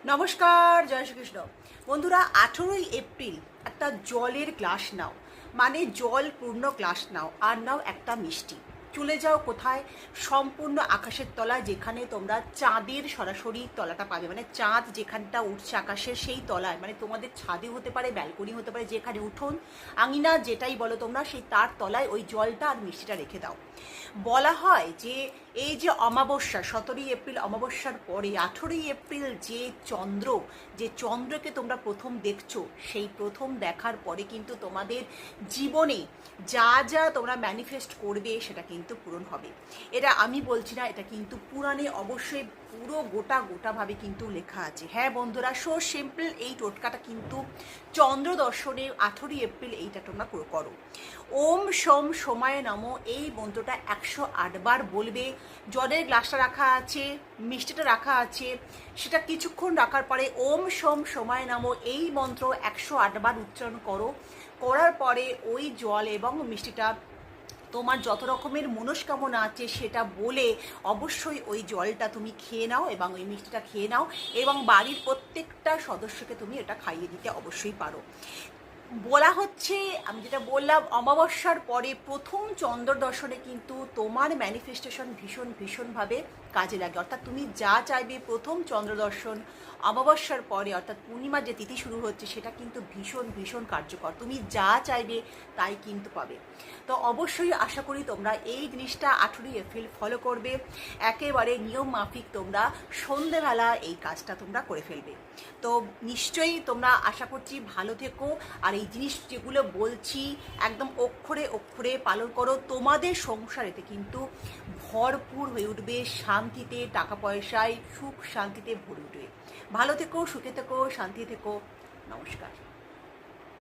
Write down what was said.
নমস্কার, জয় শ্রীকৃষ্ণ। বন্ধুরা, 18ই এপ্রিল একটা জলের গ্লাস নাও, মানে জল পূর্ণ গ্লাস নাও, আর নাও একটা মিষ্টি। চলে যাও কোথায়? সম্পূর্ণ আকাশের তলায়, যেখানে তোমরা চাঁদের সরাসরি তলাটা পাবে, মানে চাঁদ যেখানটা উঠছে আকাশের সেই তলায়, মানে তোমাদের ছাদে হতে পারে, ব্যালকনি হতে পারে, যেখানে উঠোন আঙিনা যেটাই বলো তোমরা, সেই তার তলায় ওই জলটা আর মিষ্টিটা রেখে দাও। বলা হয় যে এই যে অমাবস্যা, 17ই এপ্রিল অমাবস্যার পরে 18ই এপ্রিল যে চন্দ্রকে তোমরা প্রথম দেখছো, সেই প্রথম দেখার পরে কিন্তু তোমাদের জীবনে যা যা তোমরা ম্যানিফেস্ট করবে সেটা কিন্তু পূরণ হবে। এটা আমি বলছি না, এটা কিন্তু পুরাণে অবশ্যই পুরো গোটাভাবে কিন্তু লেখা আছে। হ্যাঁ বন্ধুরা, সো সিম্পল। এই টোটকাটা কিন্তু চন্দ্র দর্শনে 18ই এপ্রিল এইটা তোমরা করো। ওম সোম সোমায় নমঃ, এই মন্ত্রটা 108 বার বলবে। জলের গ্লাসটা রাখা আছে, মিষ্টিটা রাখা আছে, সেটা কিছুক্ষণ রাখার পরে ওম সোম সোমায় নমঃ এই মন্ত্র 108 বার উচ্চারণ করো। করার পরে ওই জল এবং মিষ্টিটা, তোমার যত রকমের মনস্কামনা আছে সেটা বলে অবশ্যই ওই জলটা তুমি খেয়ে নাও এবং ওই মিষ্টিটা খেয়ে নাও, এবং বাড়ির প্রত্যেকটা সদস্যকে তুমি এটা খাইয়ে দিতে অবশ্যই পারো। বলা হচ্ছে, আমি যেটা বললাম, অমাবস্যার পরে প্রথম চন্দ্র দর্শনে কিন্তু তোমার ম্যানিফেস্টেশন ভীষণভাবে কাজে লাগে। অর্থাৎ তুমি যা চাইবে প্রথম চন্দ্র দর্শন অমাবস্যার পরে, অর্থাৎ পূর্ণিমার যে তিথি শুরু হচ্ছে, সেটা কিন্তু ভীষণ কার্যকর। তুমি যা চাইবে তাই কিন্তু পাবে। তো অবশ্যই আশা করি তোমরা এই জিনিসটা 18ই এপ্রিল ফলো করবে। একেবারে নিয়ম মাফিক তোমরা সন্ধেবেলা এই কাজটা তোমরা করে ফেলবে। তো নিশ্চয়ই তোমরা, আশা করছি, ভালো থেকো। আর এই জিনিস যেগুলো বলছি একদম অক্ষরে অক্ষরে পালন করো। তোমাদের সংসার এতে কিন্তু ভরপুর হয়ে উঠবে, শান্তিতে, টাকা পয়সায়, সুখ শান্তিতে ভরে উঠবে। ভালো থেকো, সুখে থেকো, শান্তি থেকো। নমস্কার।